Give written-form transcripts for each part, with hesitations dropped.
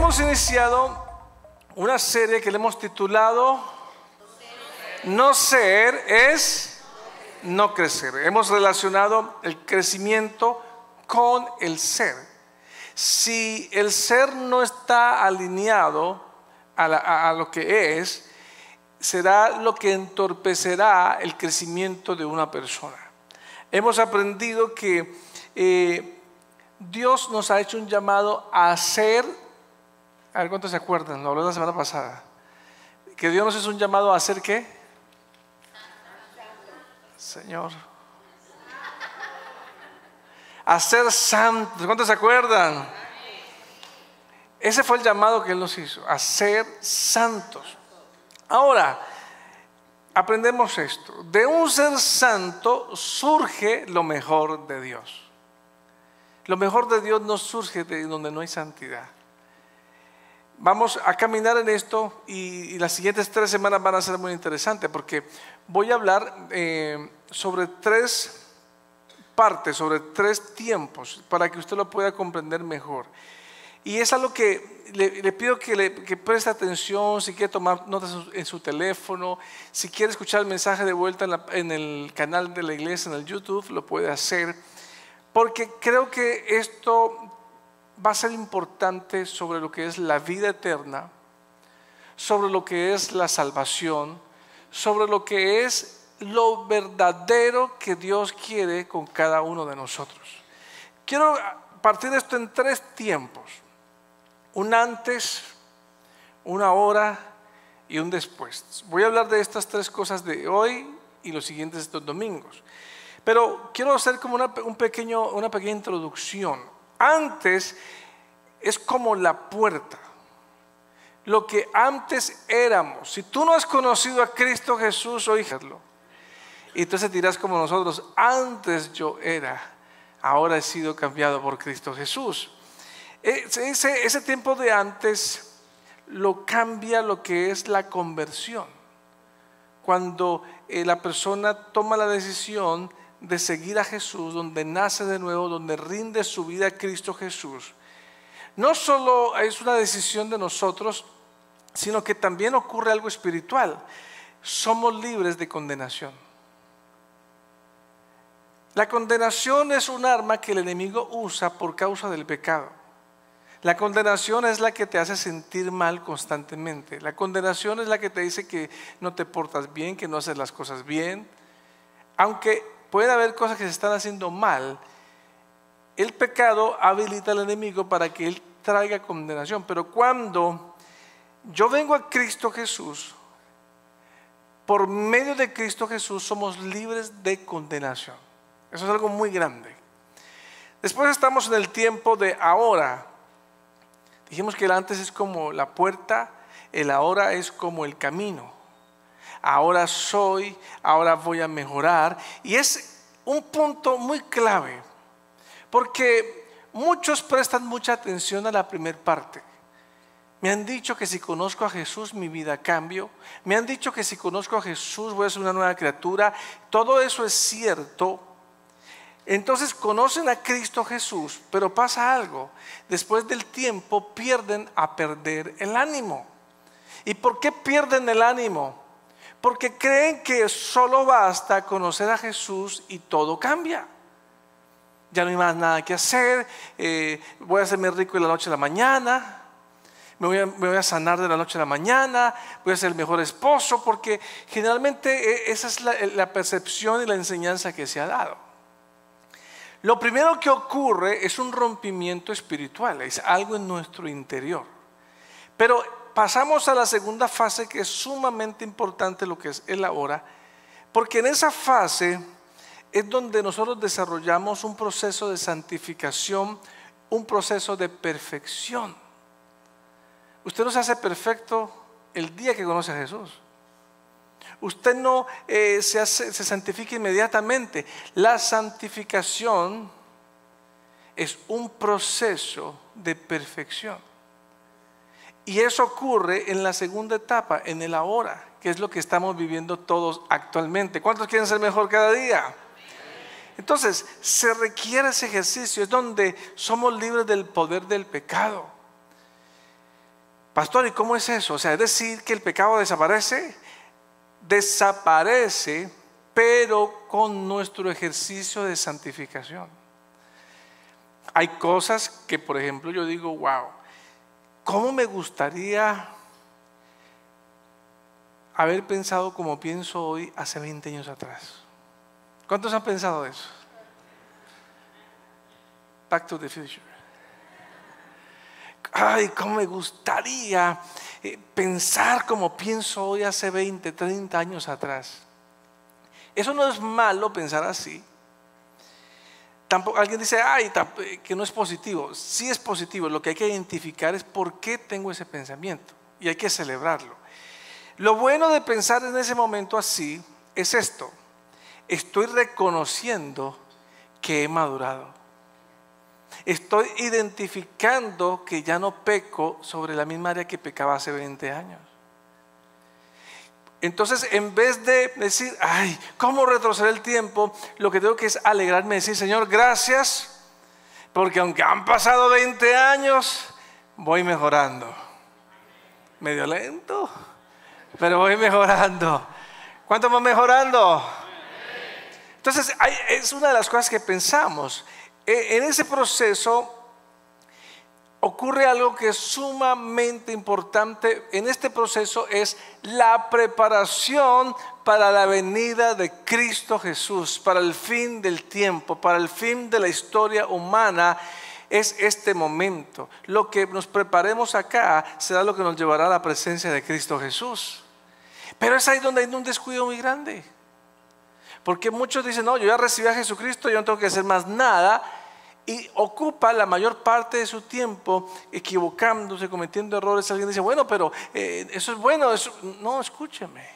Hemos iniciado una serie que le hemos titulado No ser es no crecer. Hemos relacionado el crecimiento con el ser. Si el ser no está alineado a lo que es, será lo que entorpecerá el crecimiento de una persona. Hemos aprendido que Dios nos ha hecho un llamado a hacer. A ver cuántos se acuerdan, lo hablé la semana pasada. Que Dios nos hizo un llamado a hacer ¿qué? Señor. A ser santos. ¿Cuántos se acuerdan? Ese fue el llamado que Él nos hizo, a ser santos. Ahora, aprendemos esto. De un ser santo surge lo mejor de Dios. Lo mejor de Dios no surge de donde no hay santidad. Vamos a caminar en esto y las siguientes 3 semanas van a ser muy interesantes porque voy a hablar sobre 3 partes, sobre 3 tiempos para que usted lo pueda comprender mejor. Y es algo que le pido que preste atención, si quiere tomar notas en su teléfono, si quiere escuchar el mensaje de vuelta en el canal de la iglesia, en el YouTube, lo puede hacer. Porque creo que esto va a ser importante sobre lo que es la vida eterna, sobre lo que es la salvación, sobre lo que es lo verdadero que Dios quiere con cada uno de nosotros. Quiero partir esto en 3 tiempos: un antes, una ahora y un después. Voy a hablar de estas 3 cosas de hoy y los siguientes 2 domingos. Pero quiero hacer como una pequeña introducción. Antes es como la puerta. Lo que antes éramos. Si tú no has conocido a Cristo Jesús, oídlo. Y entonces dirás como nosotros: antes yo era, ahora he sido cambiado por Cristo Jesús. Ese tiempo de antes lo cambia lo que es la conversión. Cuando la persona toma la decisión de seguir a Jesús, donde nace de nuevo, donde rinde su vida a Cristo Jesús. No solo es una decisión de nosotros, sino que también ocurre algo espiritual. Somos libres de condenación. La condenación es un arma que el enemigo usa por causa del pecado. La condenación es la que te hace sentir mal constantemente. La condenación es la que te dice que no te portas bien, que no haces las cosas bien. Aunque puede haber cosas que se están haciendo mal, el pecado habilita al enemigo para que él traiga condenación. Pero cuando yo vengo a Cristo Jesús, por medio de Cristo Jesús somos libres de condenación. Eso es algo muy grande. Después estamos en el tiempo de ahora. Dijimos que el antes es como la puerta, el ahora es como el camino. Ahora soy, ahora voy a mejorar. Y es un punto muy clave, porque muchos prestan mucha atención a la primera parte. Me han dicho que si conozco a Jesús mi vida cambia. Me han dicho que si conozco a Jesús voy a ser una nueva criatura. Todo eso es cierto. Entonces conocen a Cristo Jesús, pero pasa algo. Después del tiempo pierden a perder el ánimo. ¿Y por qué pierden el ánimo? Porque creen que solo basta conocer a Jesús y todo cambia. Ya no hay más nada que hacer. Voy a hacerme rico de la noche a la mañana. Me voy a sanar de la noche a la mañana. Voy a ser el mejor esposo. Porque generalmente esa es la percepción y la enseñanza que se ha dado. Lo primero que ocurre es un rompimiento espiritual. Es algo en nuestro interior. Pero pasamos a la segunda fase, que es sumamente importante, lo que es el ahora, porque en esa fase es donde nosotros desarrollamos un proceso de santificación, un proceso de perfección. Usted no se hace perfecto el día que conoce a Jesús. Usted no se santifica inmediatamente. La santificación es un proceso de perfección. Y eso ocurre en la segunda etapa, en el ahora, que es lo que estamos viviendo todos actualmente. ¿Cuántos quieren ser mejor cada día? Entonces, se requiere ese ejercicio, es donde somos libres del poder del pecado. Pastor, ¿y cómo es eso? O sea, es decir que el pecado desaparece. Desaparece, pero con nuestro ejercicio de santificación. Hay cosas que, por ejemplo, yo digo, wow, ¿cómo me gustaría haber pensado como pienso hoy hace 20 años atrás? ¿Cuántos han pensado eso? Back to the future. Ay, cómo me gustaría pensar como pienso hoy hace 20, 30 años atrás. Eso no es malo pensar así. Tampoco, alguien dice, ay, que no es positivo. Sí es positivo. Lo que hay que identificar es por qué tengo ese pensamiento. Y hay que celebrarlo. Lo bueno de pensar en ese momento así es esto. Estoy reconociendo que he madurado. Estoy identificando que ya no peco sobre la misma área que pecaba hace 20 años. Entonces, en vez de decir, ay, ¿cómo retroceder el tiempo? Lo que tengo que es alegrarme y decir, Señor, gracias, porque aunque han pasado 20 años, voy mejorando. Medio lento, pero voy mejorando. ¿Cuánto vamos mejorando? Entonces, es una de las cosas que pensamos. En ese proceso ocurre algo que es sumamente importante. En este proceso es la preparación para la venida de Cristo Jesús, para el fin del tiempo, para el fin de la historia humana. Es este momento. Lo que nos preparemos acá será lo que nos llevará a la presencia de Cristo Jesús. Pero es ahí donde hay un descuido muy grande. Porque muchos dicen, no, yo ya recibí a Jesucristo, yo no tengo que hacer más nada. Y ocupa la mayor parte de su tiempo equivocándose, cometiendo errores. Alguien dice, bueno, pero eso es bueno. No, escúcheme.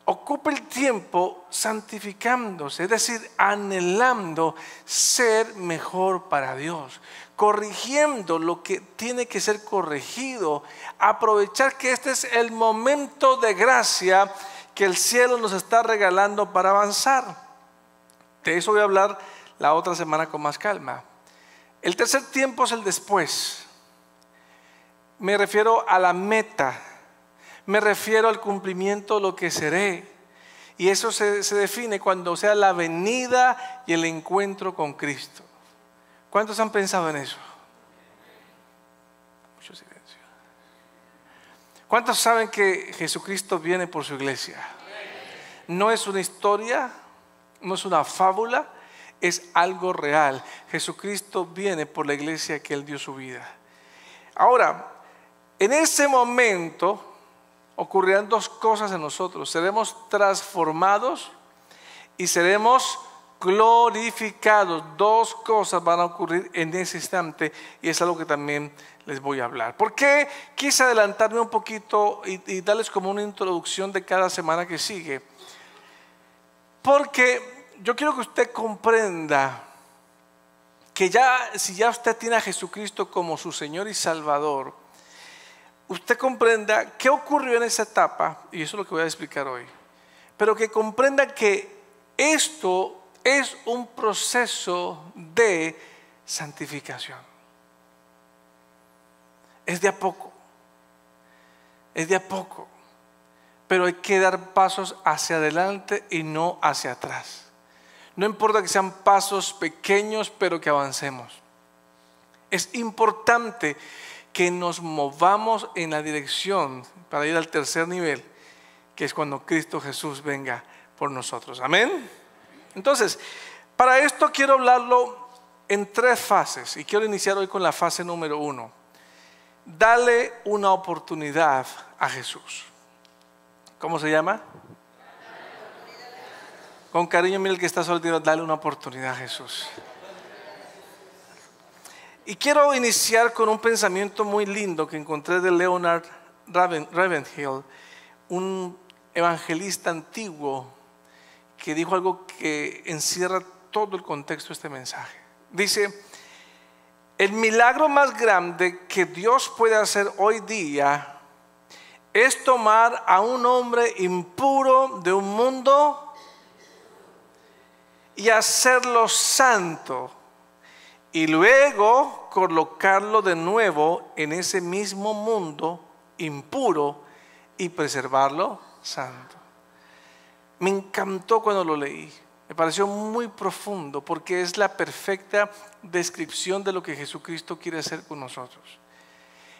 Ocupa el tiempo santificándose, es decir, anhelando ser mejor para Dios, corrigiendo lo que tiene que ser corregido, aprovechar que este es el momento de gracia que el cielo nos está regalando para avanzar. De eso voy a hablar la otra semana con más calma. El tercer tiempo es el después. Me refiero a la meta. Me refiero al cumplimiento de lo que seré. Y eso se define cuando sea la venida y el encuentro con Cristo. ¿Cuántos han pensado en eso? Mucho silencio. ¿Cuántos saben que Jesucristo viene por su iglesia? No es una historia, no es una fábula, es algo real. Jesucristo viene por la iglesia que Él dio su vida. Ahora, en ese momento ocurrirán dos cosas en nosotros. Seremos transformados y seremos glorificados. Dos cosas van a ocurrir en ese instante y es algo que también les voy a hablar. ¿Por qué quise adelantarme un poquito y darles como una introducción de cada semana que sigue? Porque yo quiero que usted comprenda que si ya usted tiene a Jesucristo como su Señor y Salvador, usted comprenda qué ocurrió en esa etapa, y eso es lo que voy a explicar hoy, pero que comprenda que esto es un proceso de santificación. Es de a poco, pero hay que dar pasos hacia adelante y no hacia atrás. No importa que sean pasos pequeños, pero que avancemos. Es importante que nos movamos en la dirección para ir al tercer nivel, que es cuando Cristo Jesús venga por nosotros. Amén. Entonces, para esto quiero hablarlo en tres fases y quiero iniciar hoy con la fase número 1. Dale una oportunidad a Jesús. ¿Cómo se llama? Con cariño, mira el que está soltero, dale una oportunidad a Jesús. Y quiero iniciar con un pensamiento muy lindo que encontré de Leonard Ravenhill, un evangelista antiguo que dijo algo que encierra todo el contexto de este mensaje. Dice, el milagro más grande que Dios puede hacer hoy día es tomar a un hombre impuro de un mundo y hacerlo santo y luego colocarlo de nuevo en ese mismo mundo impuro y preservarlo santo. Me encantó cuando lo leí. Me pareció muy profundo porque es la perfecta descripción de lo que Jesucristo quiere hacer con nosotros.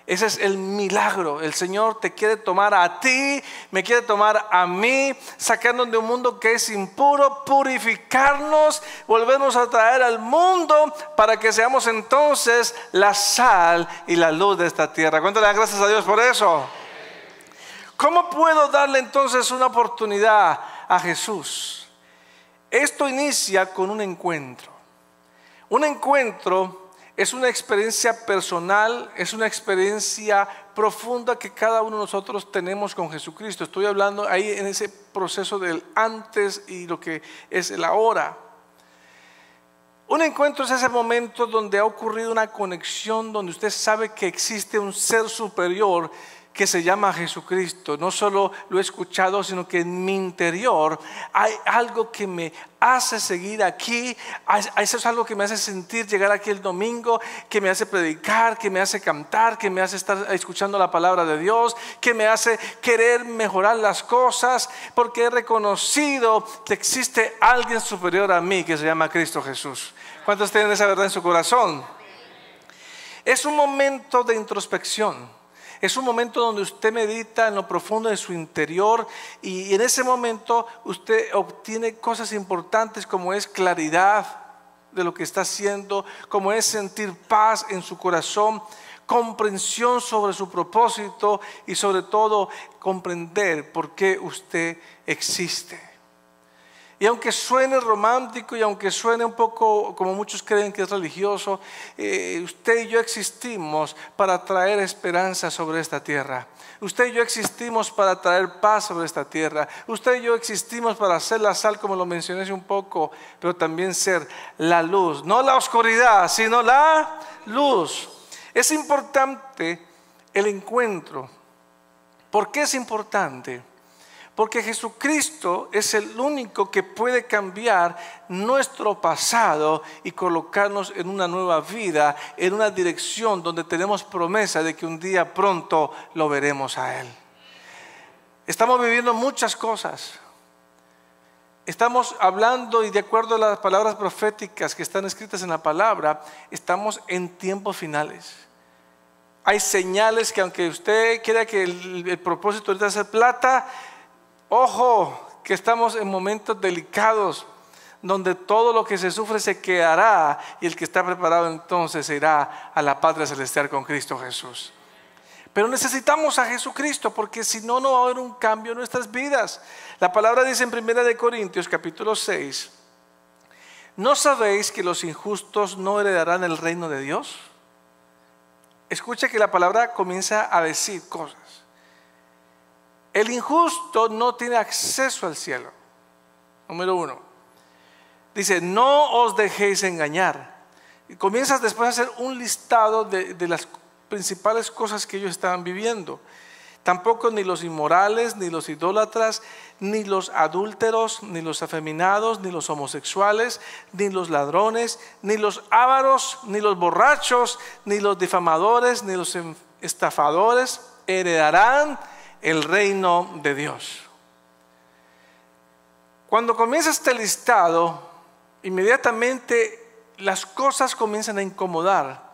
Ese es el milagro. El Señor te quiere tomar a ti, me quiere tomar a mí, sacarnos de un mundo que es impuro, purificarnos, volvernos a traer al mundo para que seamos entonces la sal y la luz de esta tierra. ¿Cuánto le dan gracias a Dios por eso? ¿Cómo puedo darle entonces una oportunidad a Jesús? Esto inicia con un encuentro. Un encuentro es una experiencia personal, es una experiencia profunda que cada uno de nosotros tenemos con Jesucristo. Estoy hablando ahí en ese proceso del antes y lo que es el ahora. Un encuentro es ese momento donde ha ocurrido una conexión, donde usted sabe que existe un ser superior que se llama Jesucristo. No solo lo he escuchado, sino que en mi interior hay algo que me hace seguir aquí. Eso es algo que me hace sentir llegar aquí el domingo, que me hace predicar, que me hace cantar, que me hace estar escuchando la palabra de Dios, que me hace querer mejorar las cosas, porque he reconocido que existe alguien superior a mí que se llama Cristo Jesús. ¿Cuántos tienen esa verdad en su corazón? Es un momento de introspección. Es un momento donde usted medita en lo profundo de su interior y en ese momento usted obtiene cosas importantes como es claridad de lo que está haciendo, como es sentir paz en su corazón, comprensión sobre su propósito y sobre todo comprender por qué usted existe. Y aunque suene romántico y aunque suene un poco como muchos creen que es religioso, usted y yo existimos para traer esperanza sobre esta tierra. Usted y yo existimos para traer paz sobre esta tierra. Usted y yo existimos para ser la sal, como lo mencioné hace un poco, pero también ser la luz. No la oscuridad, sino la luz. Es importante el encuentro. ¿Por qué es importante? Porque Jesucristo es el único que puede cambiar nuestro pasado y colocarnos en una nueva vida, en una dirección donde tenemos promesa de que un día pronto lo veremos a Él. Estamos viviendo muchas cosas. Estamos hablando y de acuerdo a las palabras proféticas que están escritas en la palabra, estamos en tiempos finales. Hay señales que aunque usted quiera que el propósito ahorita es hacer plata, ojo, que estamos en momentos delicados donde todo lo que se sufre se quedará y el que está preparado entonces se irá a la patria celestial con Cristo Jesús. Pero necesitamos a Jesucristo porque si no, no va a haber un cambio en nuestras vidas. La palabra dice en 1 Corintios capítulo 6, ¿no sabéis que los injustos no heredarán el reino de Dios? Escucha que la palabra comienza a decir cosas. El injusto no tiene acceso al cielo. Número 1. Dice, no os dejéis engañar. Y comienzas después a hacer un listado de las principales cosas que ellos estaban viviendo. Tampoco ni los inmorales, ni los idólatras, ni los adúlteros, ni los afeminados, ni los homosexuales, ni los ladrones, ni los ávaros, ni los borrachos, ni los difamadores, ni los estafadores heredarán el reino de Dios. Cuando comienza este listado, inmediatamente las cosas comienzan a incomodar,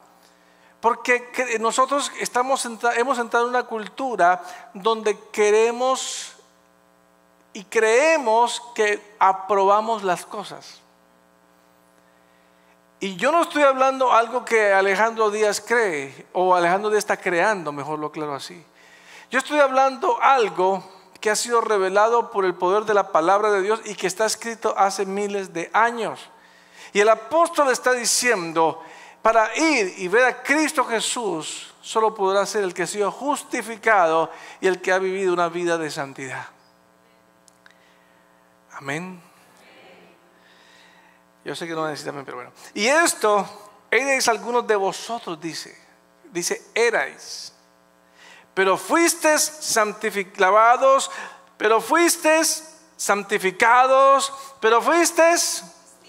porque nosotros hemos entrado en una cultura donde queremos y creemos que aprobamos las cosas. Y yo no estoy hablando algo que Alejandro Díaz cree, o Alejandro Díaz está creando, mejor lo aclaro así. Yo estoy hablando algo que ha sido revelado por el poder de la palabra de Dios y que está escrito hace miles de años. Y el apóstol está diciendo, para ir y ver a Cristo Jesús, solo podrá ser el que ha sido justificado y el que ha vivido una vida de santidad. Amén. Yo sé que no necesitan, pero bueno. Y esto, erais algunos de vosotros, dice, erais. Pero fuisteis santificados, pero fuisteis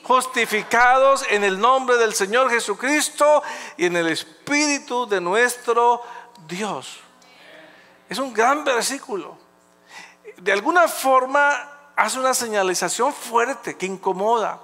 justificados en el nombre del Señor Jesucristo y en el Espíritu de nuestro Dios. Es un gran versículo. De alguna forma hace una señalización fuerte que incomoda,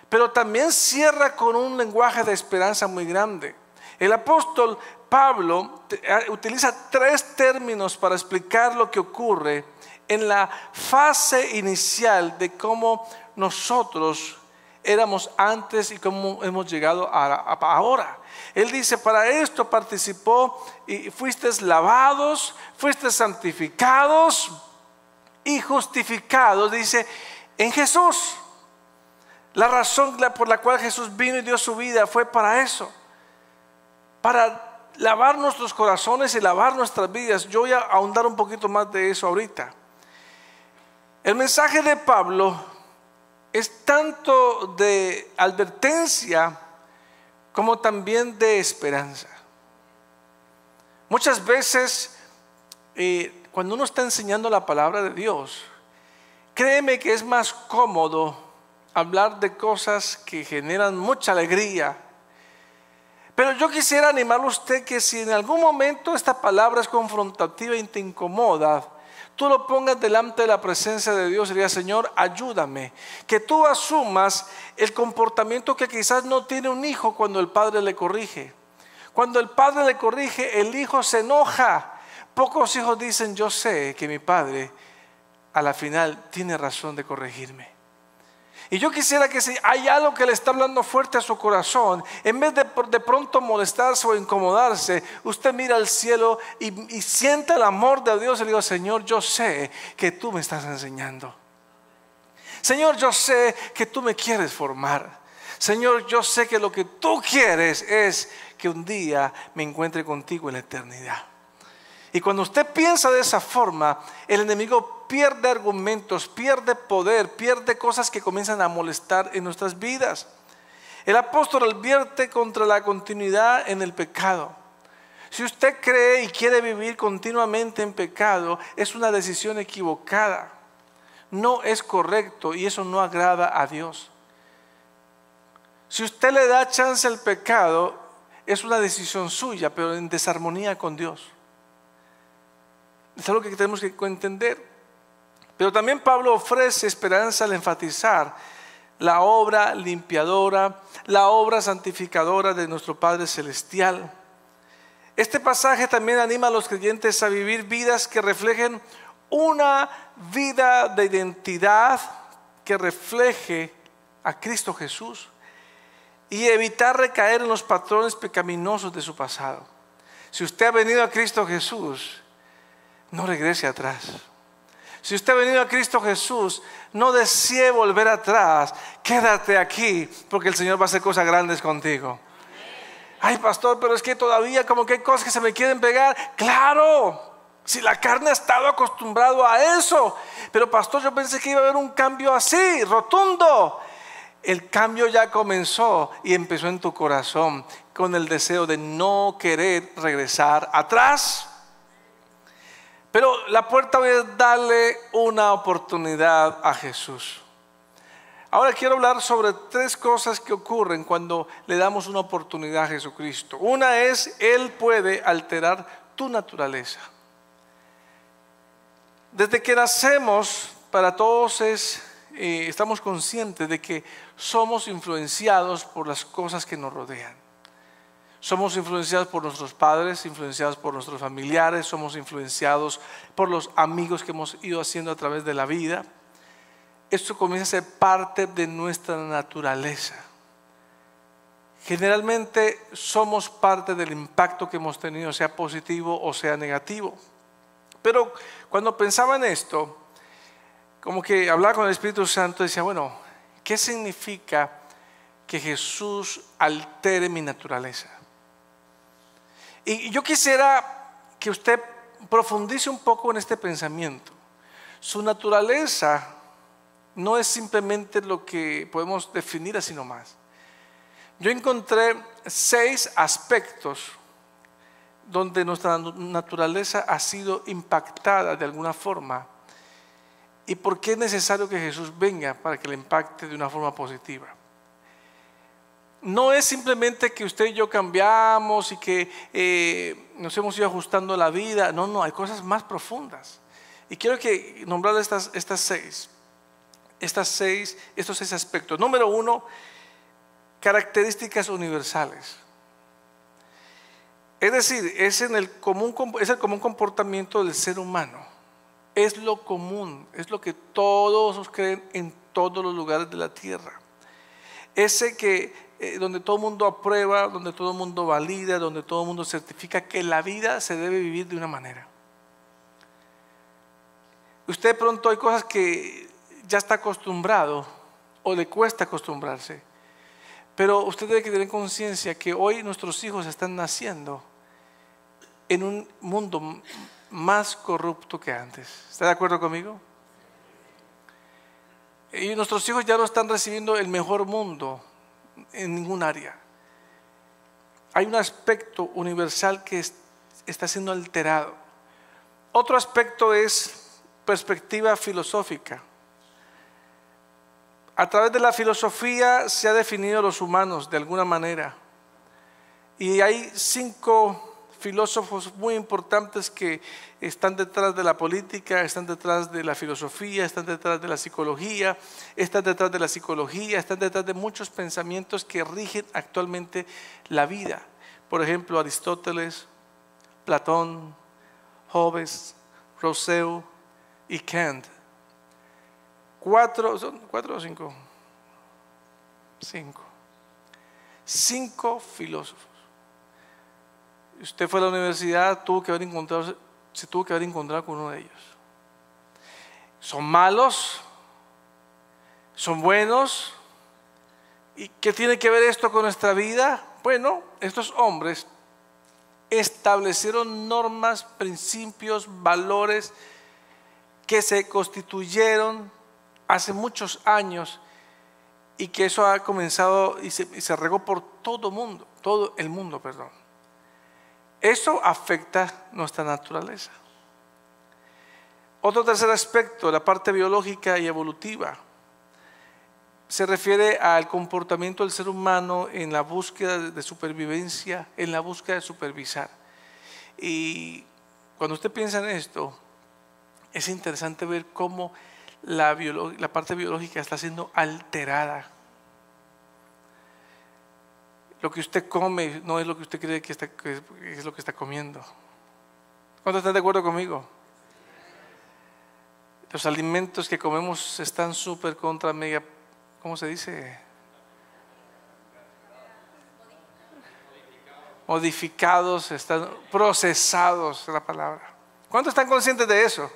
pero también cierra con un lenguaje de esperanza muy grande. El apóstol Pablo utiliza 3 términos para explicar lo que ocurre en la fase inicial de cómo nosotros éramos antes y cómo hemos llegado ahora. Él dice: para esto participó y fuisteis lavados, fuisteis santificados y justificados, dice, en Jesús. La razón por la cual Jesús vino y dio su vida fue para eso, para lavar nuestros corazones y lavar nuestras vidas. Yo voy a ahondar un poquito más de eso ahorita. El mensaje de Pablo es tanto de advertencia como también de esperanza. Muchas veces cuando uno está enseñando la palabra de Dios, créeme que es más cómodo hablar de cosas que generan mucha alegría. Pero yo quisiera animarlo a usted que si en algún momento esta palabra es confrontativa y te incomoda, tú lo pongas delante de la presencia de Dios y digas: Señor, ayúdame. Que tú asumas el comportamiento que quizás no tiene un hijo cuando el padre le corrige. Cuando el padre le corrige, el hijo se enoja. Pocos hijos dicen: yo sé que mi padre a la final tiene razón de corregirme. Y yo quisiera que si hay algo que le está hablando fuerte a su corazón, en vez de pronto molestarse o incomodarse, usted mira al cielo y siente el amor de Dios y le digo: Señor, yo sé que tú me estás enseñando. Señor, yo sé que tú me quieres formar. Señor, yo sé que lo que tú quieres es que un día me encuentre contigo en la eternidad. Y cuando usted piensa de esa forma, el enemigo pierde argumentos, pierde poder, pierde cosas que comienzan a molestar en nuestras vidas. El apóstol advierte contra la continuidad en el pecado. Si usted cree y quiere vivir continuamente en pecado, es una decisión equivocada. No es correcto y eso no agrada a Dios. Si usted le da chance al pecado, es una decisión suya, pero en desarmonía con Dios. Es algo que tenemos que entender. Pero también Pablo ofrece esperanza al enfatizar la obra limpiadora, la obra santificadora de nuestro Padre Celestial. Este pasaje también anima a los creyentes a vivir vidas que reflejen una vida de identidad que refleje a Cristo Jesús y evitar recaer en los patrones pecaminosos de su pasado. Si usted ha venido a Cristo Jesús, no regrese atrás. Si usted ha venido a Cristo Jesús, no desee volver atrás. Quédate aquí, porque el Señor va a hacer cosas grandes contigo. Ay, pastor, pero es que todavía como que hay cosas que se me quieren pegar. Claro, si la carne ha estado acostumbrado a eso. Pero pastor, yo pensé que iba a haber un cambio así, rotundo. El cambio ya comenzó y empezó en tu corazón con el deseo de no querer regresar atrás. Pero la puerta hoy es darle una oportunidad a Jesús. Ahora quiero hablar sobre 3 cosas que ocurren cuando le damos una oportunidad a Jesucristo. Una es, Él puede alterar tu naturaleza. Desde que nacemos, para todos estamos conscientes de que somos influenciados por las cosas que nos rodean. Somos influenciados por nuestros padres, influenciados por nuestros familiares, somos influenciados por los amigos que hemos ido haciendo a través de la vida. Esto comienza a ser parte de nuestra naturaleza. Generalmente somos parte del impacto que hemos tenido, sea positivo o sea negativo. Pero cuando pensaba en esto, como que hablaba con el Espíritu Santo y decía: bueno, ¿qué significa que Jesús altere mi naturaleza? Y yo quisiera que usted profundice un poco en este pensamiento. Su naturaleza no es simplemente lo que podemos definir así nomás. Yo encontré 6 aspectos donde nuestra naturaleza ha sido impactada de alguna forma. ¿Y por qué es necesario que Jesús venga para que le impacte de una forma positiva? no es simplemente que usted y yo cambiamos y que nos hemos ido ajustando a la vida. No, hay cosas más profundas. Y quiero que nombrar estos seis aspectos. Número uno, características universales. Es decir, es el común comportamiento del ser humano. Es lo común, es lo que todos creen en todos los lugares de la tierra. Ese que donde todo el mundo aprueba, donde todo el mundo valida, donde todo el mundo certifica que la vida se debe vivir de una manera. Usted de pronto hay cosas que ya está acostumbrado o le cuesta acostumbrarse, pero usted debe tener conciencia que hoy nuestros hijos están naciendo en un mundo más corrupto que antes. ¿Está de acuerdo conmigo? Y nuestros hijos ya no están recibiendo el mejor mundo en ningún área. Hay un aspecto universal que está siendo alterado. Otro aspecto es perspectiva filosófica. A través de la filosofía se ha definido a los humanos de alguna manera. Y hay 5 filósofos muy importantes que están detrás de la política, están detrás de la filosofía, están detrás de la psicología, están detrás de muchos pensamientos que rigen actualmente la vida. Por ejemplo, Aristóteles, Platón, Hobbes, Rousseau y Kant. ¿Son 4 o 5? 5. 5 filósofos. Usted fue a la universidad, se tuvo que haber encontrado con uno de ellos. ¿Son malos? ¿Son buenos? ¿Y qué tiene que ver esto con nuestra vida? Bueno, estos hombres establecieron normas, principios, valores que se constituyeron hace muchos años y que eso ha comenzado y se regó por todo el mundo. Eso afecta nuestra naturaleza. Otro tercer aspecto, la parte biológica y evolutiva, se refiere al comportamiento del ser humano en la búsqueda de supervivencia, en la búsqueda de supervisar. Y cuando usted piensa en esto, es interesante ver cómo la parte biológica está siendo alterada. Lo que usted come no es lo que usted cree que es lo que está comiendo. ¿Cuántos están de acuerdo conmigo? Los alimentos que comemos están súper mega, ¿cómo se dice? Modificados, están procesados, es la palabra. ¿Cuántos están conscientes de eso?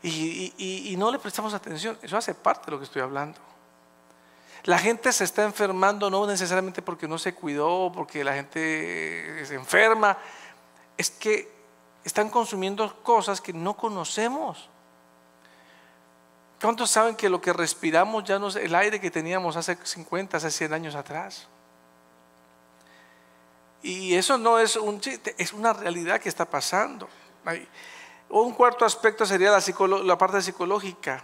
Y no le prestamos atención. Eso hace parte de lo que estoy hablando. La gente se está enfermando no necesariamente porque no se cuidó, porque la gente se enferma. Es que están consumiendo cosas que no conocemos. ¿Cuántos saben que lo que respiramos ya no es el aire que teníamos hace 50, hace 100 años atrás? Y eso no es un chiste, es una realidad que está pasando. Un cuarto aspecto sería la parte psicológica.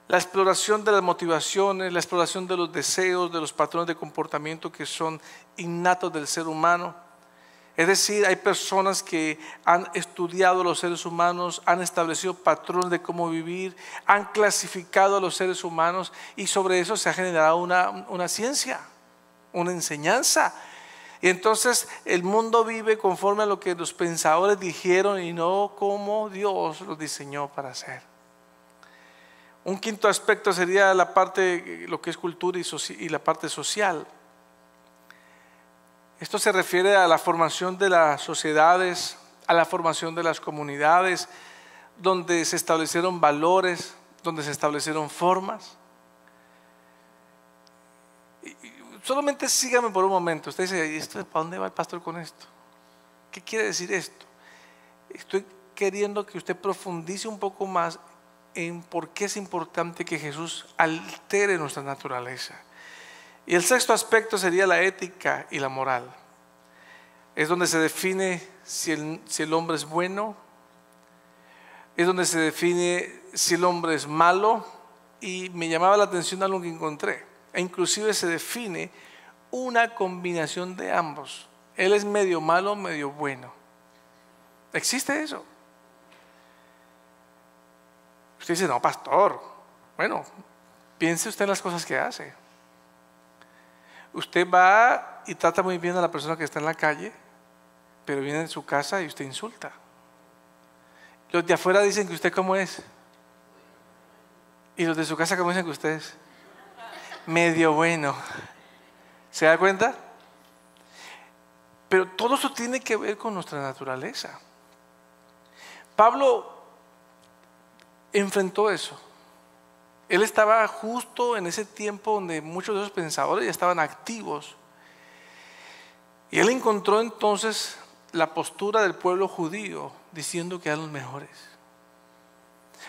La exploración de las motivaciones, la exploración de los deseos, de los patrones de comportamiento que son innatos del ser humano. Es decir, hay personas que han estudiado a los seres humanos, han establecido patrones de cómo vivir, han clasificado a los seres humanos y sobre eso se ha generado una ciencia, una enseñanza. Y entonces el mundo vive conforme a lo que los pensadores dijeron y no como Dios los diseñó para hacer. Un quinto aspecto sería la parte, lo que es cultura y la parte social. Esto se refiere a la formación de las sociedades, a la formación de las comunidades, donde se establecieron valores, donde se establecieron formas. Solamente sígame por un momento. Usted dice, ¿para dónde va el pastor con esto? ¿Qué quiere decir esto? Estoy queriendo que usted profundice un poco más en por qué es importante que Jesús altere nuestra naturaleza. Y el sexto aspecto sería la ética y la moral. Es donde se define si el hombre es bueno, es donde se define si el hombre es malo. Y me llamaba la atención algo que encontré. e inclusive se define una combinación de ambos. Él es medio malo, medio bueno. ¿Existe eso? Usted dice, no, pastor. Bueno, piense usted en las cosas que hace. Usted va y trata muy bien a la persona que está en la calle, pero viene en su casa y usted insulta. Los de afuera dicen que usted cómo es. Y los de su casa cómo dicen que usted es. Medio bueno. ¿Se da cuenta? Pero todo eso tiene que ver con nuestra naturaleza. Pablo enfrentó eso. Él estaba justo en ese tiempo donde muchos de esos pensadores ya estaban activos. Y él encontró entonces la postura del pueblo judío diciendo que eran los mejores.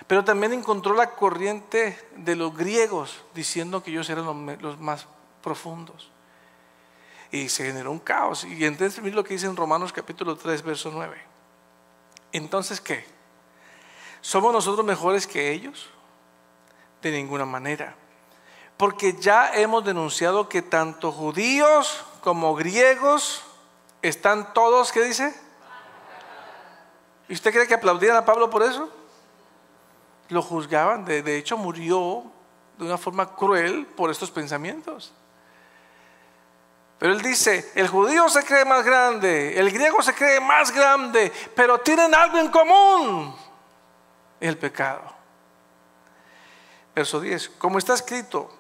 Pero también encontró la corriente de los griegos diciendo que ellos eran los más profundos. Y se generó un caos. Y entonces miren lo que dice en Romanos capítulo 3, verso 9. Entonces, ¿qué? ¿Somos nosotros mejores que ellos? De ninguna manera. Porque ya hemos denunciado que tanto judíos como griegos están todos, ¿qué dice? ¿Y usted cree que aplaudían a Pablo por eso? Lo juzgaban, de hecho murió de una forma cruel por estos pensamientos. Pero él dice, el judío se cree más grande, el griego se cree más grande, pero tienen algo en común, el pecado. Verso 10, como está escrito,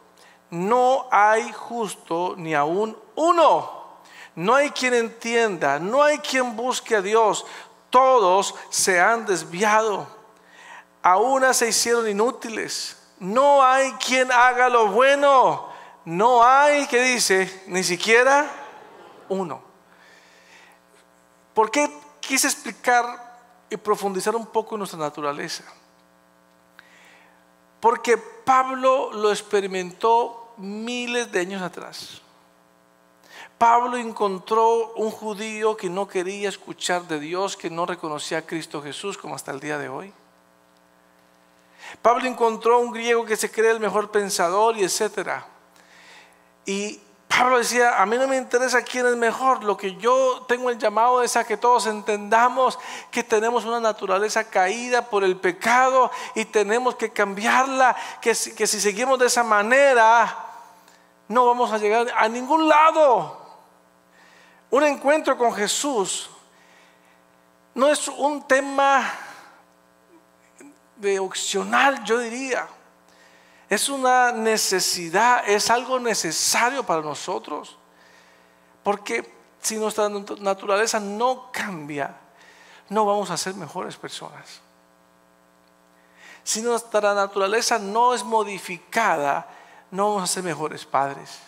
no hay justo ni aún uno, no hay quien entienda, no hay quien busque a Dios, todos se han desviado, a una se hicieron inútiles, no hay quien haga lo bueno, no hay, ¿qué dice? Ni siquiera uno. ¿Por qué quise explicar y profundizar un poco en nuestra naturaleza? Porque Pablo lo experimentó miles de años atrás. Pablo encontró un judío que no quería escuchar de Dios, que no reconocía a Cristo Jesús como hasta el día de hoy. Pablo encontró un griego que se cree el mejor pensador y etcétera. Y Pablo decía, a mí no me interesa quién es mejor, lo que yo tengo el llamado es a que todos entendamos que tenemos una naturaleza caída por el pecado y tenemos que cambiarla, que si seguimos de esa manera no vamos a llegar a ningún lado. Un encuentro con Jesús no es un tema de opcional, yo diría. Es una necesidad, es algo necesario para nosotros. Porque si nuestra naturaleza no cambia, no vamos a ser mejores personas. Si nuestra naturaleza no es modificada, no vamos a ser mejores padres.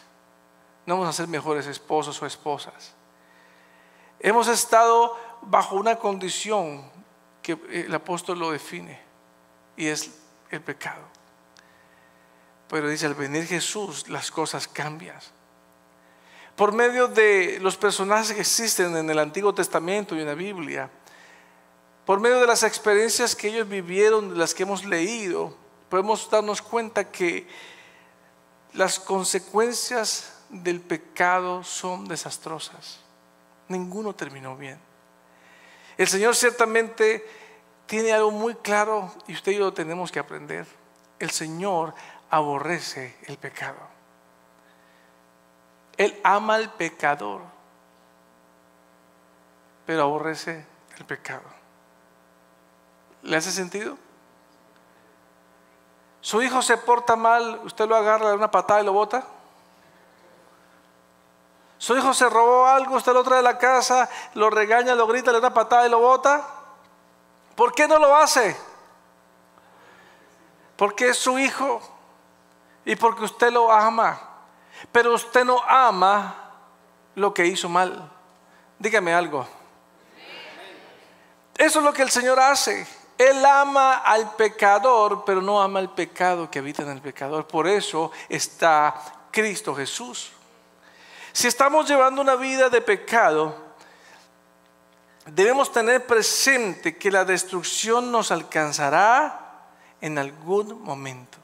No vamos a ser mejores esposos o esposas. Hemos estado bajo una condición que el apóstol lo define, y es el pecado. Pero dice, al venir Jesús, las cosas cambian. Por medio de los personajes que existen en el Antiguo Testamento y en la Biblia, por medio de las experiencias que ellos vivieron, de las que hemos leído, podemos darnos cuenta que las consecuencias del pecado son desastrosas. Ninguno terminó bien. El Señor ciertamente tiene algo muy claro y usted y yo lo tenemos que aprender. El Señor aborrece el pecado. Él ama al pecador, pero aborrece el pecado. ¿Le hace sentido? Su hijo se porta mal, usted lo agarra, le da una patada y lo bota. Su hijo se robó algo, usted lo trae a la casa, lo regaña, lo grita, le da una patada y lo bota. ¿Por qué no lo hace? Porque es su hijo y porque usted lo ama. Pero usted no ama lo que hizo mal. Dígame algo. Eso es lo que el Señor hace. Él ama al pecador, pero no ama el pecado que habita en el pecador. Por eso está Cristo Jesús. Si estamos llevando una vida de pecado, debemos tener presente que la destrucción nos alcanzará en algún momento.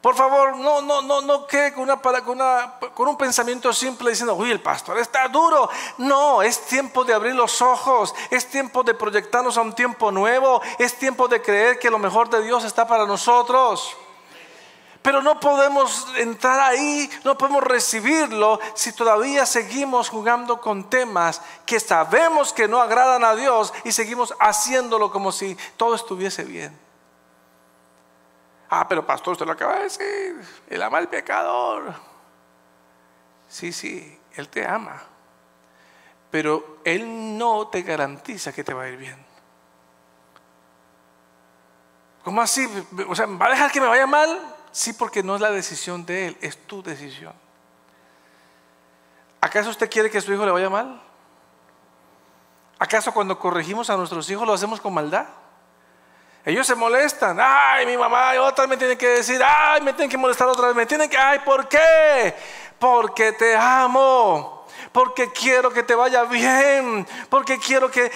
Por favor, no quede con un pensamiento simple diciendo, uy, el pastor está duro. No, es tiempo de abrir los ojos, es tiempo de proyectarnos a un tiempo nuevo, es tiempo de creer que lo mejor de Dios está para nosotros. Pero no podemos entrar ahí, no podemos recibirlo si todavía seguimos jugando con temas que sabemos que no agradan a Dios y seguimos haciéndolo como si todo estuviese bien. Pero pastor, usted lo acaba de decir, Él ama al pecador. Sí, Él te ama, pero Él no te garantiza que te va a ir bien. ¿Cómo así? O sea, ¿va a dejar que me vaya mal? Sí, porque no es la decisión de Él, es tu decisión. ¿Acaso usted quiere que a su hijo le vaya mal? ¿Acaso cuando corregimos a nuestros hijos lo hacemos con maldad? Ellos se molestan. Ay, mi mamá y otra me tienen que decir, ay, me tienen que molestar otra vez, me tienen que, ay, ¿por qué? Porque te amo, porque quiero que te vaya bien, porque quiero que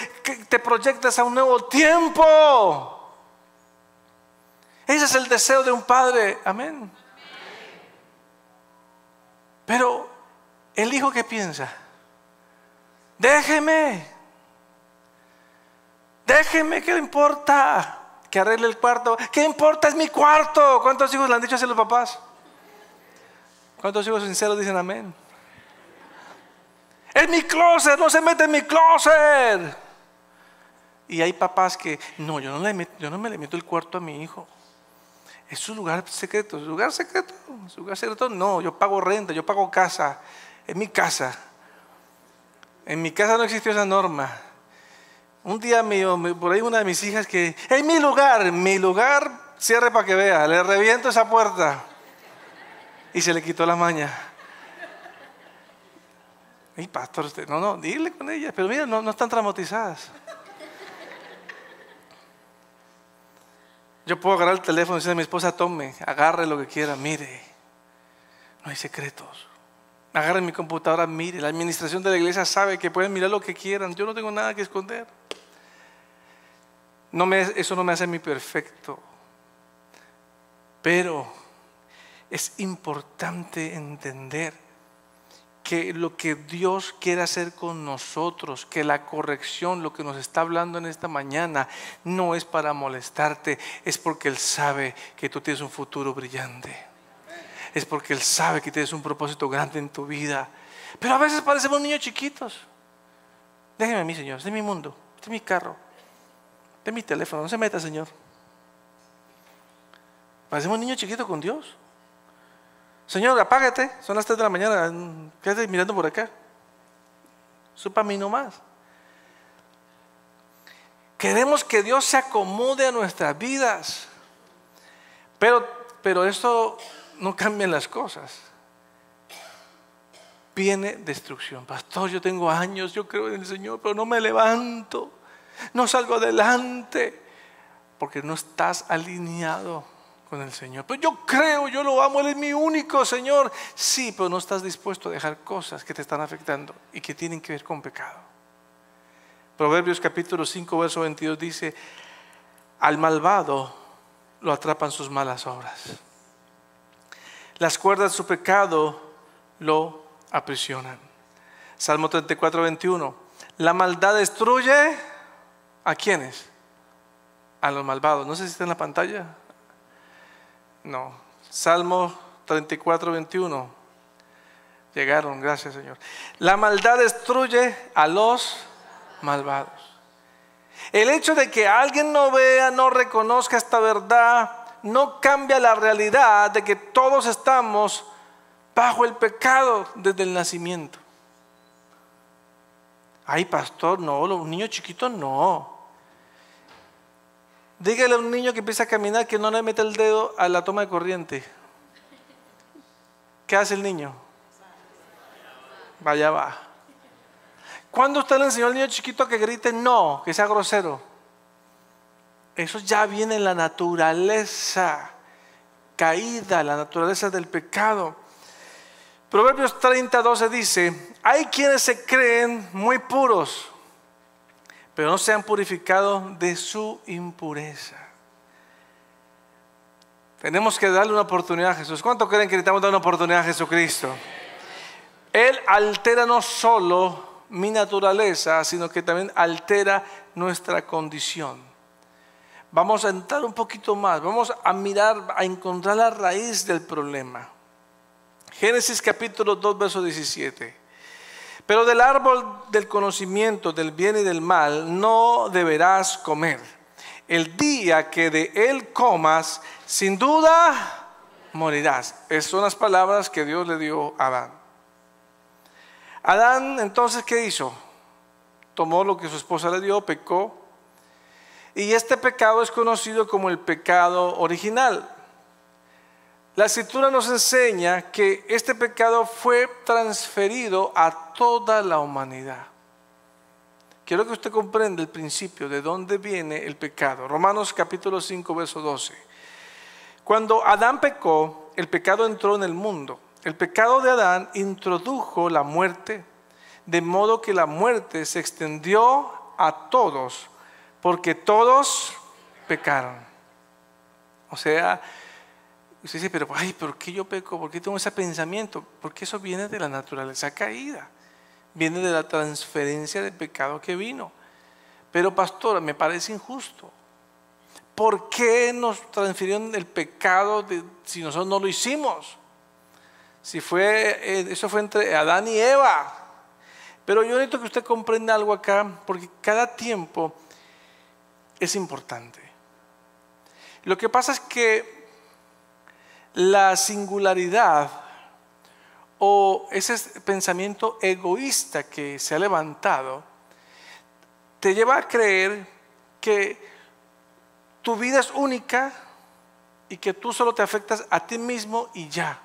te proyectes a un nuevo tiempo. Ese es el deseo de un padre, amén. Pero el hijo, ¿qué piensa? Déjeme, ¿qué le importa? Que arregle el cuarto. ¿Qué importa? Es mi cuarto. ¿Cuántos hijos le han dicho así a los papás? ¿Cuántos hijos sinceros dicen amén? Es mi closet, no se mete en mi closet. Y hay papás que yo no me le meto el cuarto a mi hijo. Es su lugar secreto. ¿Su lugar secreto? ¿Su lugar secreto? No, yo pago renta, yo pago casa. Es mi casa. En mi casa no existió esa norma. Un día por ahí una de mis hijas que, en mi lugar, cierre para que vea, le reviento esa puerta. Y se le quitó la maña. Y pastor, usted, dile con ella, pero mira, no están traumatizadas. Yo puedo agarrar el teléfono y decirle a mi esposa, tome, agarre lo que quiera, mire, no hay secretos. Agarre mi computadora, mire, la administración de la iglesia sabe que pueden mirar lo que quieran, yo no tengo nada que esconder. Eso no me hace a mí perfecto, pero es importante entender que lo que Dios quiere hacer con nosotros, que la corrección, lo que nos está hablando en esta mañana, no es para molestarte, es porque Él sabe que tú tienes un futuro brillante, es porque Él sabe que tienes un propósito grande en tu vida. Pero a veces parecemos niños chiquitos. Déjeme a mí, Señor, este es mi mundo, este es mi carro, este es mi teléfono, no se meta, Señor. Parecemos niños chiquitos con Dios. Señor, apágate, son las 3 de la mañana, quédate mirando por acá. Eso es para mí nomás. Queremos que Dios se acomode a nuestras vidas, pero esto no cambia las cosas. Viene destrucción. Pastor, yo tengo años, yo creo en el Señor, pero no me levanto, no salgo adelante, porque no estás alineado con el Señor. Pero yo creo, yo lo amo, Él es mi único Señor. Sí, pero no estás dispuesto a dejar cosas que te están afectando y que tienen que ver con pecado. Proverbios capítulo 5 verso 22 dice, al malvado lo atrapan sus malas obras, las cuerdas de su pecado lo aprisionan. Salmo 34 21, la maldad destruye ¿a quiénes? A los malvados. No sé si está en la pantalla. No, Salmo 34, 21. Llegaron, gracias Señor. La maldad destruye a los malvados. El hecho de que alguien no vea, no reconozca esta verdad, no cambia la realidad de que todos estamos bajo el pecado desde el nacimiento. Ay, pastor, no, los niños chiquitos no. Dígale a un niño que empieza a caminar que no le mete el dedo a la toma de corriente. ¿Qué hace el niño? Vaya va. ¿Cuándo usted le enseñó al niño chiquito que grite no, que sea grosero? Eso ya viene en la naturaleza caída, la naturaleza del pecado. Proverbios 30, 12 dice, hay quienes se creen muy puros, pero no se han purificado de su impureza. Tenemos que darle una oportunidad a Jesús. ¿Cuánto creen que necesitamos dar una oportunidad a Jesucristo? Él altera no solo mi naturaleza, sino que también altera nuestra condición. Vamos a entrar un poquito más, vamos a mirar, a encontrar la raíz del problema. Génesis capítulo 2, verso 17. Pero del árbol del conocimiento del bien y del mal no deberás comer. El día que de él comas, sin duda morirás. Esas son las palabras que Dios le dio a Adán. Adán, entonces, ¿qué hizo? Tomó lo que su esposa le dio, pecó. Y este pecado es conocido como el pecado original. La Escritura nos enseña que este pecado fue transferido a toda la humanidad. Quiero que usted comprenda el principio de dónde viene el pecado. Romanos capítulo 5, verso 12. Cuando Adán pecó, el pecado entró en el mundo. El pecado de Adán introdujo la muerte, de modo que la muerte se extendió a todos, porque todos pecaron. O sea, usted dice, pero ¿por qué yo peco? ¿Por qué tengo ese pensamiento? Porque eso viene de la naturaleza caída. Viene de la transferencia de pecado que vino. Pero pastor, me parece injusto. ¿Por qué nos transfirieron el pecado si nosotros no lo hicimos? Eso fue entre Adán y Eva. Pero yo necesito que usted comprenda algo acá, porque cada tiempo es importante. Lo que pasa es que la singularidad o ese pensamiento egoísta que se ha levantado te lleva a creer que tu vida es única y que tú solo te afectas a ti mismo y ya.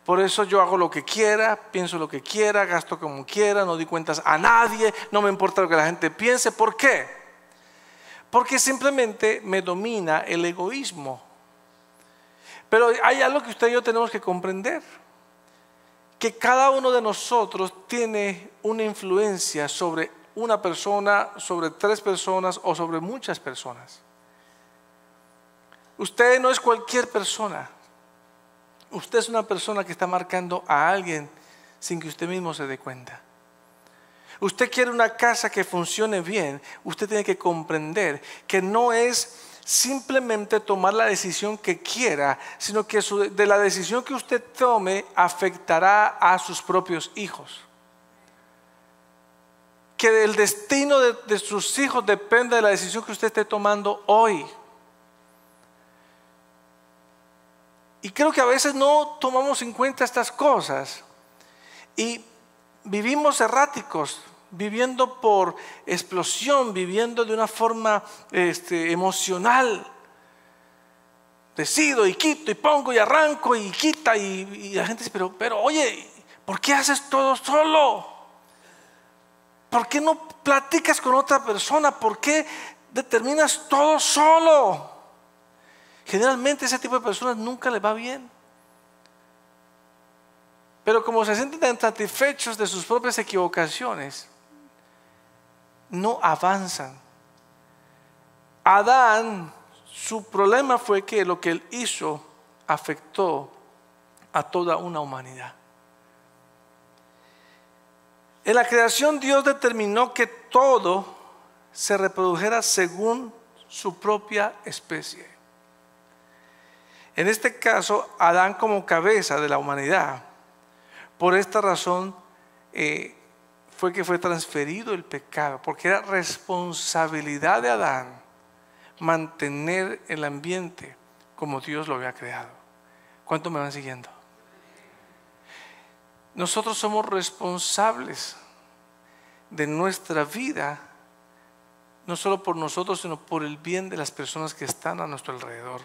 Por eso yo hago lo que quiera, pienso lo que quiera, gasto como quiera, no doy cuentas a nadie, no me importa lo que la gente piense. ¿Por qué? Porque simplemente me domina el egoísmo. Pero hay algo que usted y yo tenemos que comprender. Que cada uno de nosotros tiene una influencia sobre una persona, sobre 3 personas o sobre muchas personas. Usted no es cualquier persona. Usted es una persona que está marcando a alguien sin que usted mismo se dé cuenta. Usted quiere una casa que funcione bien. Usted tiene que comprender que no es simplemente tomar la decisión que quiera, sino que de la decisión que usted tome afectará a sus propios hijos. Que el destino de sus hijos depende de la decisión que usted esté tomando hoy. Y creo que a veces no tomamos en cuenta estas cosas y vivimos erráticos, viviendo por explosión, viviendo de una forma emocional. Decido y quito y pongo y arranco y quita y la gente dice, pero oye, ¿por qué haces todo solo? ¿Por qué no platicas con otra persona? ¿Por qué determinas todo solo? Generalmente ese tipo de personas nunca les va bien. Pero como se sienten tan satisfechos de sus propias equivocaciones, no avanzan. Adán, su problema fue que lo que él hizo afectó a toda una humanidad. En la creación Dios determinó que todo se reprodujera según su propia especie. En este caso, Adán como cabeza de la humanidad, por esta razón fue que fue transferido el pecado, porque era responsabilidad de Adán mantener el ambiente como Dios lo había creado. ¿Cuántos me van siguiendo? Nosotros somos responsables de nuestra vida, no solo por nosotros, sino por el bien de las personas que están a nuestro alrededor.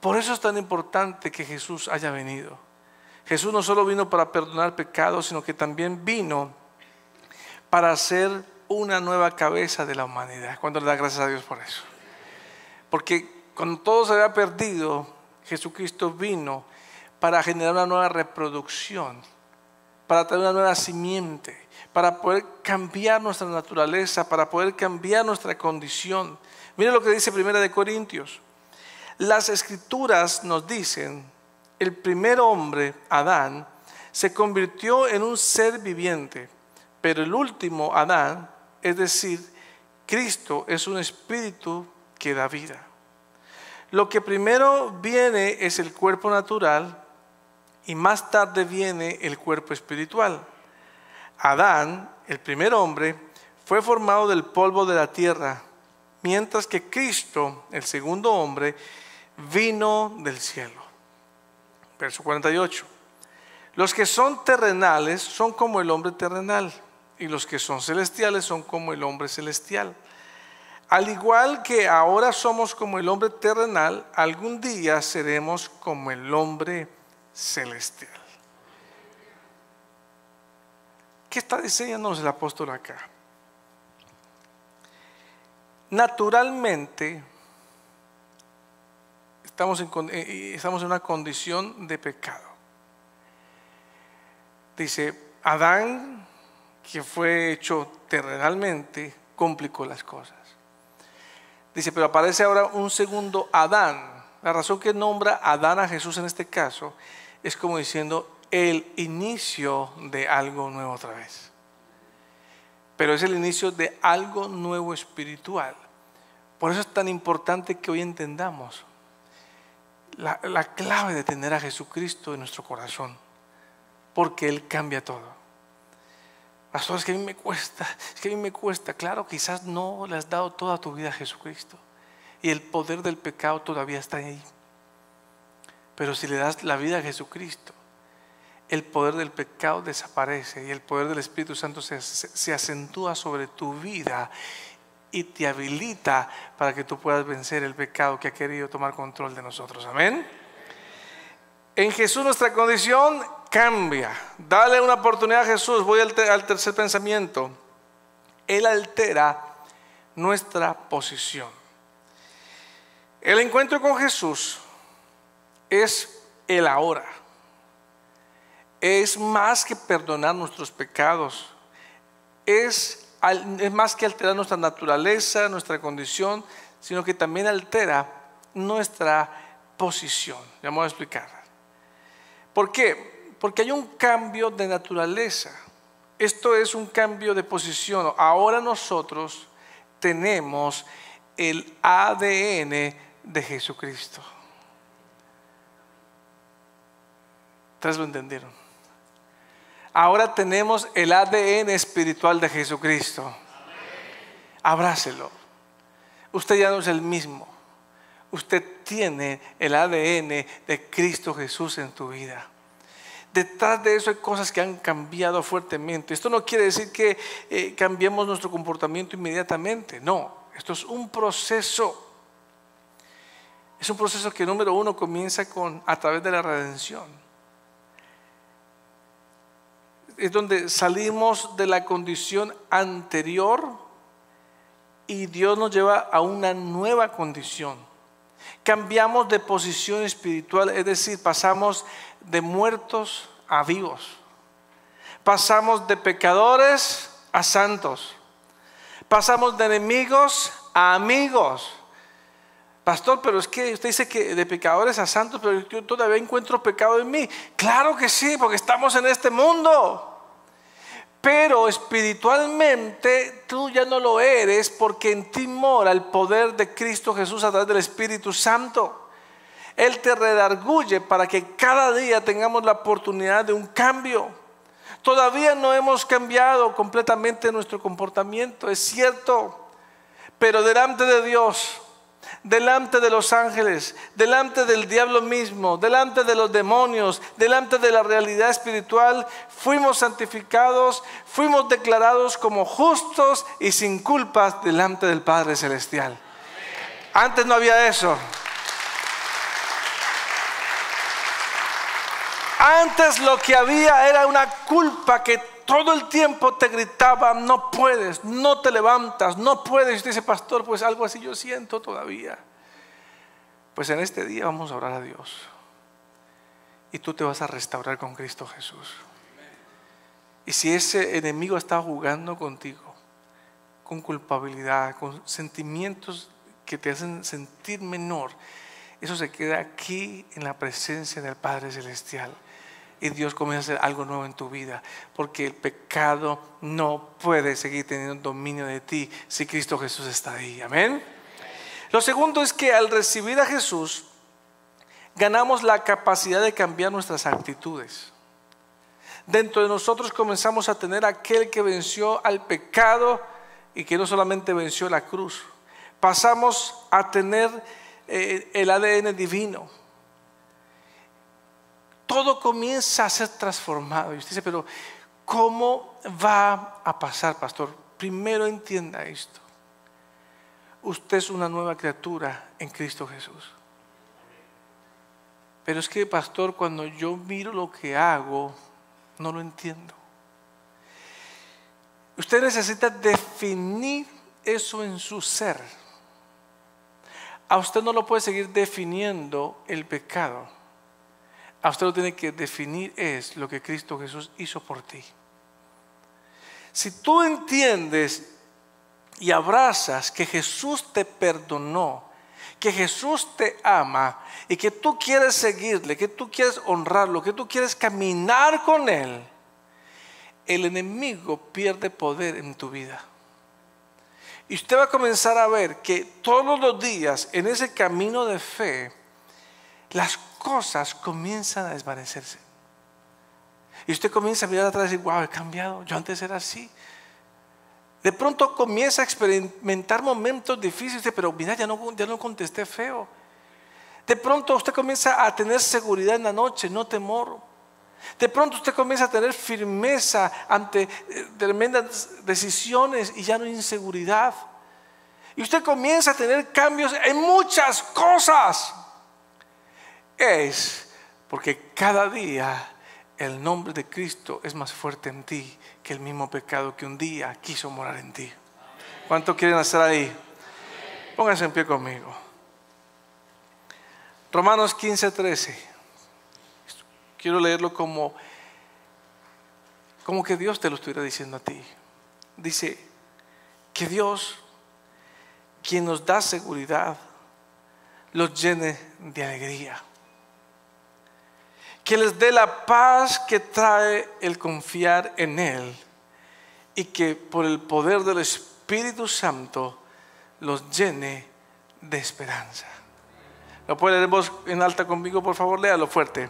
Por eso es tan importante que Jesús haya venido. Jesús no solo vino para perdonar pecados, sino que también vino para ser una nueva cabeza de la humanidad. ¿Cuánto le da gracias a Dios por eso? Porque cuando todo se había perdido, Jesucristo vino para generar una nueva reproducción, para traer una nueva simiente, para poder cambiar nuestra naturaleza, para poder cambiar nuestra condición. Mire lo que dice 1 Corintios. Las escrituras nos dicen, el primer hombre, Adán, se convirtió en un ser viviente, pero el último Adán, es decir, Cristo, es un espíritu que da vida. Lo que primero viene es el cuerpo natural y más tarde viene el cuerpo espiritual. Adán, el primer hombre, fue formado del polvo de la tierra, mientras que Cristo, el segundo hombre, vino del cielo. Verso 48. Los que son terrenales son como el hombre terrenal, y los que son celestiales son como el hombre celestial. Al igual que ahora somos como el hombre terrenal, algún día seremos como el hombre celestial. ¿Qué está diciéndonos el apóstol acá? Naturalmente, estamos en una condición de pecado. Dice, Adán, que fue hecho terrenalmente, complicó las cosas. Dice, pero aparece ahora un segundo Adán. La razón que nombra Adán a Jesús en este caso es como diciendo el inicio de algo nuevo otra vez. Pero es el inicio de algo nuevo espiritual. Por eso es tan importante que hoy entendamos la clave de tener a Jesucristo en nuestro corazón, porque Él cambia todo. Pastor, es que a mí me cuesta. Claro, quizás no le has dado toda tu vida a Jesucristo y el poder del pecado todavía está ahí. Pero si le das la vida a Jesucristo, el poder del pecado desaparece y el poder del Espíritu Santo se acentúa sobre tu vida y te habilita para que tú puedas vencer el pecado que ha querido tomar control de nosotros. Amén. En Jesús nuestra condición cambia. Dale una oportunidad a Jesús. Voy al tercer pensamiento. Él altera nuestra posición. El encuentro con Jesús es el ahora. Es más que perdonar nuestros pecados. Es más que alterar nuestra naturaleza, nuestra condición, sino que también altera nuestra posición. Ya me voy a explicar. ¿Por qué? Porque hay un cambio de naturaleza. Esto es un cambio de posición. Ahora nosotros tenemos el ADN de Jesucristo. ¿Ustedes lo entendieron? Ahora tenemos el ADN espiritual de Jesucristo. Abrácelo. Usted ya no es el mismo. Usted tiene el ADN de Cristo Jesús en tu vida. Detrás de eso hay cosas que han cambiado fuertemente. Esto no quiere decir que cambiemos nuestro comportamiento inmediatamente. No, esto es un proceso. Es un proceso que número uno comienza a través de la redención. Es donde salimos de la condición anterior y Dios nos lleva a una nueva condición. Cambiamos de posición espiritual, es decir, pasamos de muertos a vivos. Pasamos de pecadores a santos. Pasamos de enemigos a amigos. Pastor, pero es que usted dice que de pecadores a santos, pero yo todavía encuentro pecado en mí. Claro que sí, porque estamos en este mundo. Pero espiritualmente tú ya no lo eres, porque en ti mora el poder de Cristo Jesús a través del Espíritu Santo. Él te redarguye para que cada día tengamos la oportunidad de un cambio. Todavía no hemos cambiado completamente nuestro comportamiento, es cierto, pero delante de Dios, delante de los ángeles, delante del diablo mismo, delante de los demonios, delante de la realidad espiritual, fuimos santificados, fuimos declarados como justos y sin culpas delante del Padre Celestial. Antes no había eso. Antes lo que había era una culpa que todo el tiempo te gritaba: no puedes, no te levantas, no puedes. Y usted dice: pastor, pues algo así yo siento todavía. Pues en este día vamos a orar a Dios y tú te vas a restaurar con Cristo Jesús. Y si ese enemigo está jugando contigo con culpabilidad, con sentimientos que te hacen sentir menor, eso se queda aquí en la presencia del Padre Celestial. Y Dios comienza a hacer algo nuevo en tu vida, porque el pecado no puede seguir teniendo dominio de ti si Cristo Jesús está ahí. Amén. Lo segundo es que al recibir a Jesús ganamos la capacidad de cambiar nuestras actitudes. Dentro de nosotros comenzamos a tener aquel que venció al pecado y que no solamente venció la cruz. Pasamos a tener el ADN divino. Todo comienza a ser transformado. Y usted dice, pero ¿cómo va a pasar, pastor? Primero entienda esto. Usted es una nueva criatura en Cristo Jesús. Pero es que, pastor, cuando yo miro lo que hago, no lo entiendo. Usted necesita definir eso en su ser. A usted no lo puede seguir definiendo el pecado. A usted lo tiene que definir es lo que Cristo Jesús hizo por ti. Si tú entiendes y abrazas que Jesús te perdonó, que Jesús te ama y que tú quieres seguirle, que tú quieres honrarlo, que tú quieres caminar con Él, el enemigo pierde poder en tu vida. Y usted va a comenzar a ver que todos los días en ese camino de fe, las cosas comienzan a desvanecerse. Y usted comienza a mirar atrás y decir, wow, he cambiado, yo antes era así. De pronto comienza a experimentar momentos difíciles, pero mira, ya no contesté feo. De pronto usted comienza a tener seguridad en la noche, no temor. De pronto usted comienza a tener firmeza ante tremendas decisiones y ya no hay inseguridad. Y usted comienza a tener cambios en muchas cosas. Es porque cada día el nombre de Cristo es más fuerte en ti que el mismo pecado que un día quiso morar en ti. ¿Cuántos quieren estar ahí? Pónganse en pie conmigo. Romanos 15:13. Quiero leerlo como que Dios te lo estuviera diciendo a ti. Dice que Dios, quien nos da seguridad, los llene de alegría. Que les dé la paz que trae el confiar en Él y que por el poder del Espíritu Santo los llene de esperanza. ¿Lo puede leer en voz en alta conmigo, por favor? Léalo fuerte.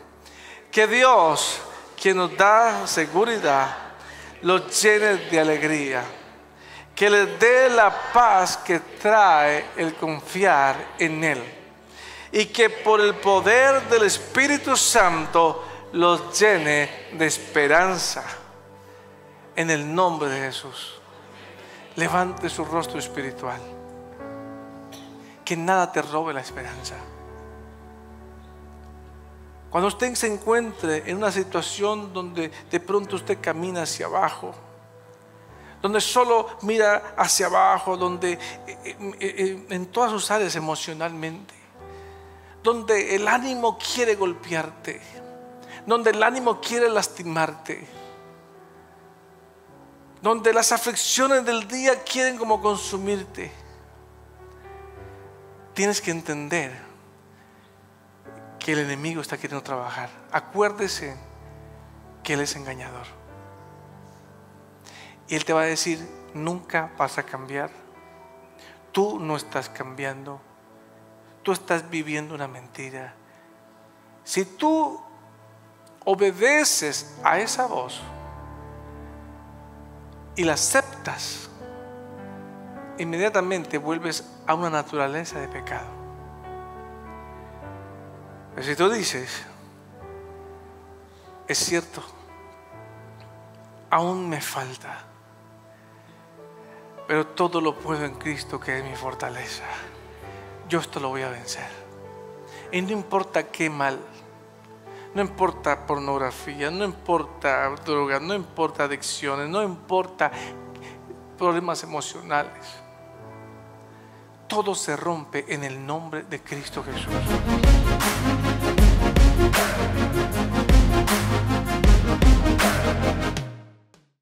Que Dios, quien nos da seguridad, los llene de alegría. Que les dé la paz que trae el confiar en Él. Y que por el poder del Espíritu Santo los llene de esperanza. En el nombre de Jesús. Levante su rostro espiritual. Que nada te robe la esperanza. Cuando usted se encuentre en una situación donde de pronto usted camina hacia abajo, donde solo mira hacia abajo, donde en todas sus áreas emocionalmente, donde el ánimo quiere golpearte, donde el ánimo quiere lastimarte, donde las aflicciones del día quieren como consumirte, tienes que entender que el enemigo está queriendo trabajar. Acuérdese que Él es engañador. Y Él te va a decir, nunca vas a cambiar. Tú no estás cambiando. Tú estás viviendo una mentira. Si tú obedeces a esa voz y la aceptas, inmediatamente vuelves a una naturaleza de pecado. Pero si tú dices, es cierto, aún me falta, pero todo lo puedo en Cristo que es mi fortaleza. Yo esto lo voy a vencer. Y no importa qué mal, no importa pornografía, no importa drogas, no importa adicciones, no importa problemas emocionales. Todo se rompe en el nombre de Cristo Jesús.